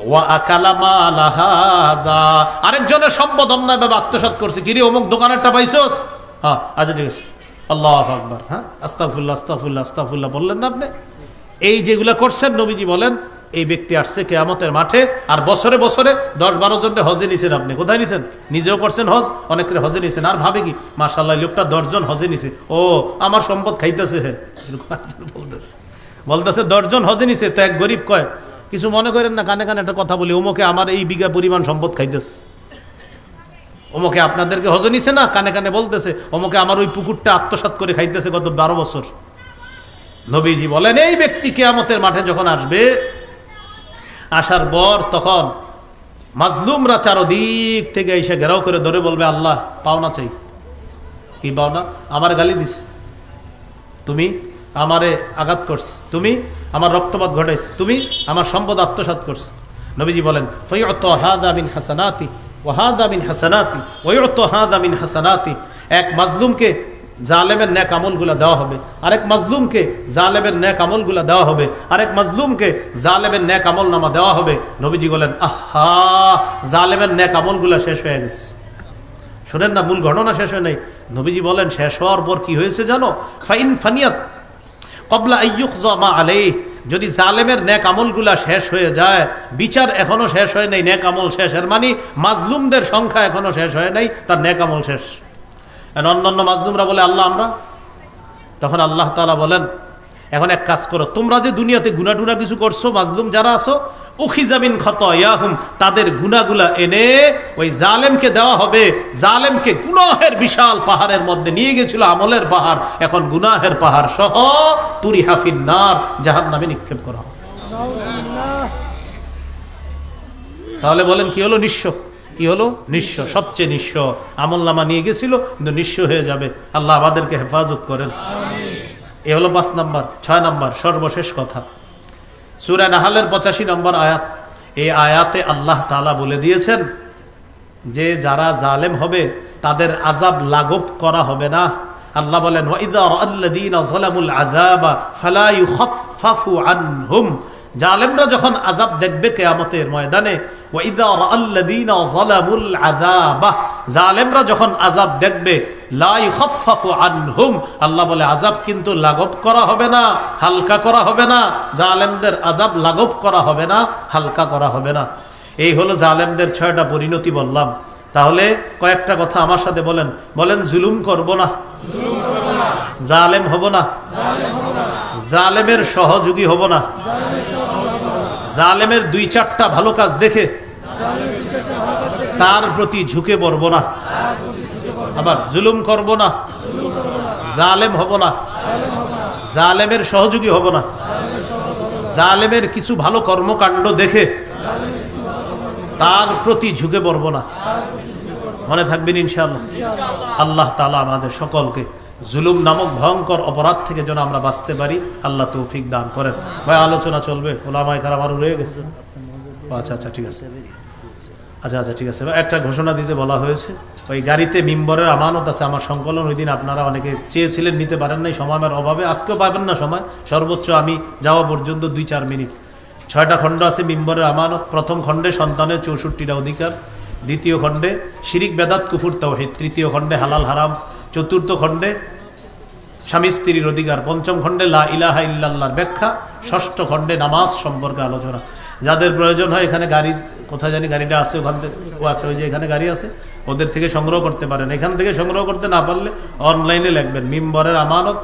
S1: ওয়া আকালা মালা হাযা, আরেকজনের সম্পদ অন্যায়ভাবে আত্মসাৎ করছে। কিরে অমুক দোকানেরটা পাইছস? হ্যাঁ আচ্ছা ঠিক আছে, আল্লাহু আকবার, হ্যাঁ আস্তাগফিরুল্লাহ আস্তাগফিরুল্লাহ আস্তাগফিরুল্লাহ বললেন না আপনি? এই যেগুলা করছেন, নবীজি বলেন এই ব্যক্তি আসছে কিয়ামতের মাঠে, আর বছরে বছরে 10-12 জনকে হজে নিছেন। আপনি কোথায় নিছেন? নিজেও করছেন হজ, অনেকের হজে নিছেন, আর ভাবে কি মাশাআল্লাহ লোকটা 10 জন হজে নিছে, ও আমার সম্পদ খাইতেছে। হ্যাঁ বলতেছে 10 জন হজে নিছে, তো এক গরিব কয়, কিছু মনে করেন না, কানে কানে একটা কথা বলি, ওমকে আমার এই বিঘা পরিমাণ সম্পদ খাইতেছে, ওমকে আপনাদেরকে হজে নিছে না, কানে কানে বলতেছে ওমকে আমার ওই পুকুরটা আত্মসাৎ করে খাইতেছে গত 12 বছর। নবীজি বলেন এই ব্যক্তি কিয়ামতের মাঠে যখন আসবে, আসার পর তখন মাজলুমরা চারদিক থেকে এসে ঘেরাও করে ধরে বলবে, আল্লাহ পাওনা চাই। কি পাওনা? আমার গালি দিস, তুমি আমারে আঘাত করছ, তুমি আমার রক্তপাত ঘটাইছ, তুমি আমার সম্পদ আত্মসাৎ করছ। নবীজি বলেন, ফায়ুতা হাদা মিন হাসানাতি ওয়া হাদা মিন হাসানাতি ওয়া ইউতা হাদা মিন হাসানাতি। এক মাজলুমকে জালেমের নেক আমলগুলা দেওয়া হবে, আরেক মাজলুমকে জালেমের নেক আমলগুলা দেওয়া হবে, আরেক মাজলুমকে জালেমের নেক আমল নামা দেওয়া হবে। নবীজি বলেন, আহা, জালেমের নেক আমলগুলা শেষ হয়ে গেছে। শোনেন না, মূল ঘটনা শেষ হয় নাই। নবীজি বলেন শেষ হওয়ার পর কি হয়েছে জানো? ফাইন ফানিয়াত ক্বাবলা আইয়ুকযা মা আলাইহি, যদি জালেমের নেক আমলগুলা শেষ হয়ে যায়, বিচার এখনো শেষ হয় নাই, নেক আমল শেষ, এর মানে মাজলুমদের সংখ্যা এখনো শেষ হয় নাই, তার নেক আমল শেষ। অন্যান্য মাজলুমরা বলে আল্লাহ আমরা, তখন আল্লাহ তাআলা বলেন, এখন এক কাজ করো, তোমরা যে দুনিয়াতে গুনাহ টুনা কিছু করছো, মাজলুম যারা আছো, উখিযা মিন খাতায়াহুম, তাদের গুনাহগুলা এনে ওই জালেমকে দেওয়া হবে। জালেমকে গুনাহের বিশাল পাহাড়ের মধ্যে নিয়ে গেছিল, আমলের পাহাড়, এখন গুনাহের পাহাড় সহ তুরিহা ফিন নার, জাহান্নামে নিক্ষেপ করা হবে। তাহলে বলেন কি হলো? নিঃস্ব। কি হলো? নিঃস্ব, সবচেয়ে নিঃস্ব। আমলনামা নিয়ে গেছিল কিন্তু নিঃস্ব হয়ে যাবে। আল্লাহ আমাদেরকে হেফাজত করেন। এ হলো 5 নাম্বার। 6 নাম্বার সর্বশেষ কথা, সূরা নাহলের 85 নম্বর আয়াত। এই আয়াতে আল্লাহ তাআলা বলে দিয়েছেন যে যারা জালেম হবে তাদের আযাব লাঘব করা হবে না। আল্লাহ বলেন ওয়াইযা রাআল্লাযীনা যালামুল আযাবা ফালা ইউখাফফাফু আনহুম, জালেমরা যখন আযাব দেখবে কিয়ামতের ময়দানে, ওয়াইযা রাআল্লাযীনা যালামুল আযাবা, জালেমরা যখন আযাব দেখবে, লা ইউখাফফাফু আনহুম, আল্লাহ বলে আযাব কিন্তু লাঘব করা হবে না, হালকা করা হবে না। জালেমদের আযাব লাঘব করা হবে না, হালকা করা হবে না। এই হলো জালেমদের 6টা পরিণতি বললাম। তাহলে কয়েকটা কথা আমার সাথে বলেন। বলেন জুলুম করব না, জালেম হব না, জালেমের সহযোগী হব না, জালেমের 2-4টা ভালো কাজ দেখে তার প্রতি ঝুঁকে পড়ব না। আবার জুলুম করব না, জালেম হব না, জালেমের সহযোগী হব না, জালেমের কিছু ভালো কর্মকাণ্ড দেখে তার প্রতি ঝুঁকে পড়ব না। মনে থাকবেন ইনশাআল্লাহ। আল্লাহ তাআলা আমাদের সকলকে জুলুম নামক ভয়ঙ্কর অপরাধ থেকে যেন আমরা বাঁচতে পারি, আল্লাহ তৌফিক দান করেন। ভাই আলোচনা চলবে, ওলামায়ে কেরাম আরো রয়ে গেছে। আচ্ছা ঠিক আছে, আচ্ছা ঠিক আছে। একটা ঘোষণা দিতে বলা হয়েছে, ওই গাড়িতে মিম্বরের আমানত আছে আমার সংকলন। ওই দিন আপনারা অনেকে চেয়েছিলেন, নিতে পারেন নাই সময়ের অভাবে, আজকেও পাবেন না সময়। সর্বোচ্চ আমি যাওয়া পর্যন্ত 2-4 মিনিট। 6টা খণ্ড আছে মিম্বরের আমানত। প্রথম খণ্ডে সন্তানের 64টা অধিকার, দ্বিতীয় খণ্ডে শিরিক বেদাত কুফুর তাওহীদ, তৃতীয় খণ্ডে হালাল হারাম, চতুর্থ খণ্ডে স্বামী স্ত্রীর অধিকার, পঞ্চম খণ্ডে লা ইলাহা ইল্লাল্লাহর ব্যাখ্যা, ষষ্ঠ খণ্ডে নামাজ সম্পর্কে আলোচনা। যাদের প্রয়োজন হয় এখানে গাড়ি, কোথায় জানি গাড়িটা আছে, ওখান থেকে আছে, ওই যে এখানে গাড়ি আছে, ওদের থেকে সংগ্রহ করতে পারেন। এখান থেকে সংগ্রহ করতে না পারলে অনলাইনে লিখবেন মিম্বরের আমানত,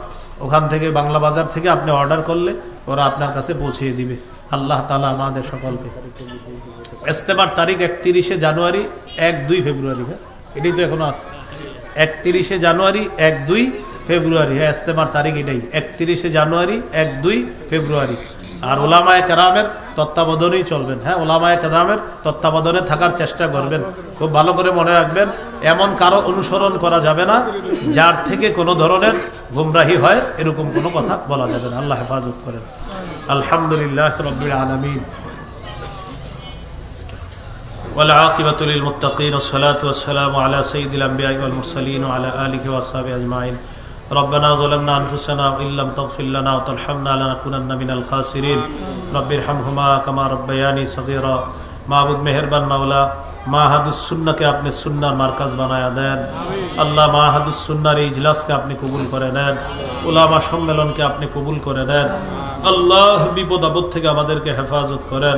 S1: ওখান থেকে বাংলা বাজার থেকে আপনি অর্ডার করলে ওরা আপনার কাছে পৌঁছিয়ে দিবে। আল্লাহ তাআলা আমাদের সকলকে। ইজতেমার তারিখ 31শে জানুয়ারি, 1-2 ফেব্রুয়ারি। হ্যাঁ, এটাই তো এখনো আছে। 31শে জানুয়ারি, 1-2 ফেব্রুয়ারি। হ্যাঁ, ইজতেমার তারিখ এটাই, 31শে জানুয়ারি, 1-2 ফেব্রুয়ারি। আর ওলামায়ে কেরামের তত্ত্বাবধানেই চলবেন। হ্যাঁ, ওলামায়ে কেরামের তত্ত্বাবধানে থাকার চেষ্টা করবেন। খুব ভালো করে মনে রাখবেন, এমন কারো অনুসরণ করা যাবে না যার থেকে কোনো ধরনের গুমরাহি হয়, এরকম কোনো কথা বলা যাবে না। আল্লাহ হেফাজত করেন। আলহামদুলিল্লাহ রাব্বিল আলামিন, ওয়াল আকিবাতু লিল মুত্তাকিন, ওয়াস সালাতু ওয়াস সালামু আলা সাইয়্যিদিল আমবিয়াই ওয়াল মুরসালিন ওয়া আলা আলিহি ওয়া আসহাবিহি আজমাইন। ربنا ظلمنا أنفسنا وإن لم تغفر لنا وترحمنا لنكونن من الخاسرين رب ارحمهما كما ربياني صغيرا। মাবুদ মেহেরবান মাওলা, মাহাদুস সুন্নাহকে আপনি সুন্নাহর মার্কাজ বানায়া দেন। আল্লাহ মাহাদুস সুন্নাহর এই ইজলাসকে আপনি কবুল করে নেন, উলামা সম্মেলনকে আপনি কবুল করে নেন। আল্লাহ বিপদ আপদ থেকে আমাদেরকে হেফাজত করেন।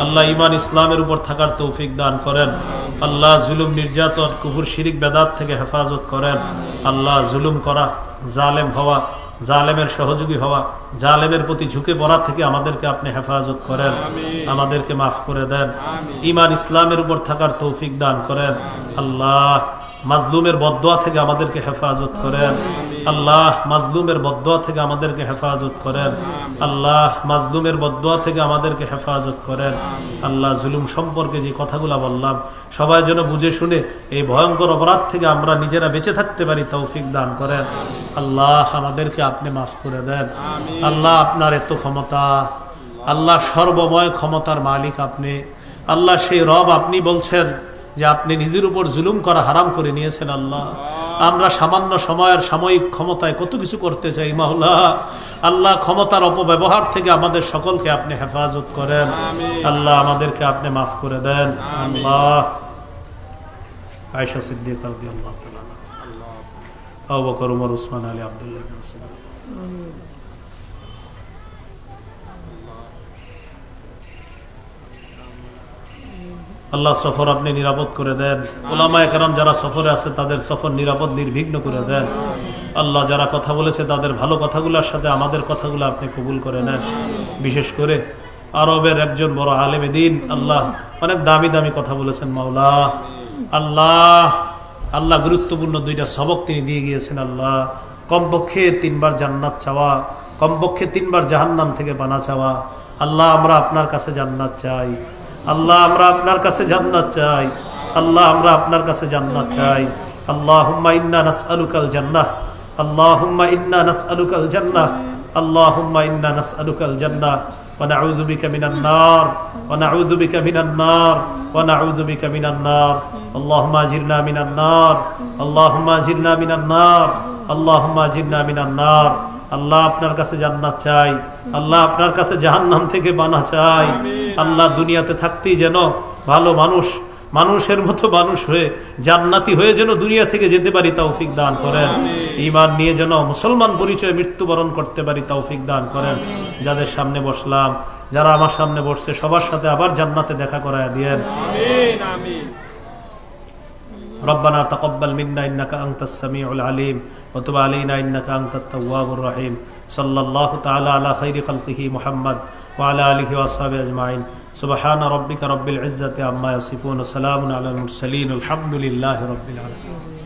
S1: আল্লাহ ঈমান ইসলামের উপর থাকার তৌফিক দান করেন। আল্লাহ জুলুম নির্যাতন কুফর শিরিক বেদাত থেকে হেফাজত করেন। আল্লাহ জুলুম করা, জালেম হওয়া, জালেমের সহযোগী হওয়া, জালেমের প্রতি ঝুঁকে পড়া থেকে আমাদেরকে আপনি হেফাজত করেন, আমাদেরকে মাফ করে দেন। ঈমান ইসলামের উপর থাকার তৌফিক দান করেন। আল্লাহ মাজলুমের বদদোয়া থেকে আমাদেরকে হেফাজত করেন। আল্লাহ মাজলুমের বদদোয়া থেকে আমাদেরকে হেফাজত করেন। আল্লাহ মাজলুমের বদদোয়া থেকে আমাদেরকে হেফাজত করেন। আল্লাহ জুলুম সম্পর্কে যে কথাগুলো বললাম, সবাই যেন বুঝে শুনে এই ভয়ঙ্কর অপরাধ থেকে আমরা নিজেরা বেঁচে থাকতে পারি, তৌফিক দান করেন। আল্লাহ আমাদেরকে আপনি মাফ করে দেন। আল্লাহ আপনার এত ক্ষমতা, আল্লাহ সর্বময় ক্ষমতার মালিক আপনি। আল্লাহ সেই রব, আপনি বলছেন যে আপনি নিজের উপর জুলুম করা হারাম করে নিয়েছেন। আল্লাহ আমরা সামান্য সময়ের সাময়িক ক্ষমতায় কত কিছু করতে চাই মাওলা। আল্লাহ ক্ষমতার অপব্যবহার থেকে আমাদের সকলকে আপনি হেফাজত করেন। আল্লাহ আমাদেরকে আপনি মাফ করে দেন। আল্লাহ আয়েশা সিদ্দিকা রাদিয়াল্লাহু তাআলা, আবু বকর, ওমর, উসমান, আলী, আব্দুল্লাহ ইবনে মাসউদ। আল্লাহ সফর আপনি নিরাপদ করে দেন। উলামায়ে কেরাম যারা সফরে আছে তাদের সফর নিরাপদ নির্বিঘ্ন করে দেন। আল্লাহ যারা কথা বলেছে তাদের ভালো কথাগুলোর সাথে আমাদের কথাগুলো আপনি কবুল করে নেন। বিশেষ করে আরবের একজন বড় আলেম দ্বীন, আল্লাহ অনেক দামি দামি কথা বলেছেন মাওলা। আল্লাহ আল্লাহ গুরুত্বপূর্ণ 2টা সবক তিনি দিয়ে গিয়েছেন। আল্লাহ কমপক্ষে 3বার জান্নাত চাওয়া, কমপক্ষে 3বার জাহান্নাম থেকে পানা চাওয়া। আল্লাহ আমরা আপনার কাছে জান্নাত চাই। আল্লাহ আমরা আপনার কাছে জান্নাত চাই। আল্লাহ আমরা আপনার কাছে জান্নাত চাই। আল্লাহুম্মা ইন্না নাসআলুকাল জান্নাহ, আল্লাহুম্মা ইন্না নাসআলুকাল জান্নাহ, আল্লাহুম্মা ইন্না নাসআলুকাল জান্নাহ। ونعوذ بك من النار ونعوذ بك من النار ونعوذ بك من النار اللهم اجرنا من النار اللهم اجرنا من النار اللهم اجرنا من النار আল্লাহ আপনার কাছে জান্নাত চাই আল্লাহ আপনার কাছে জাহান্নাম থেকে বাঁচা চাই আল্লাহ দুনিয়াতে থাকতেই যেন ভালো মানুষের মতো মানুষ হয়ে জান্নাতি হয়ে যেন দুনিয়া থেকে যেতে পারি তৌফিক দান করেন ঈমান নিয়ে যেন মুসলমান পরিচয়ে মৃত্যুবরণ করতে পারি তৌফিক দান করেন যাদের সামনে বসলাম যারা আমার সামনে বসছে সবার সাথে আবার জান্নাতে দেখা করায় দিয়েন আমিন আমিন ربنا تقبل منا إنك أنت السميع العليم وتب علينا إنك أنت التواب الرحيم صلى الله تعالى على خير خلقه محمد وعلى آله وأصحابه أجمعين سبحان ربك رب العزة عما يصفون وسلام على المرسلين الحمد لله رب العالمين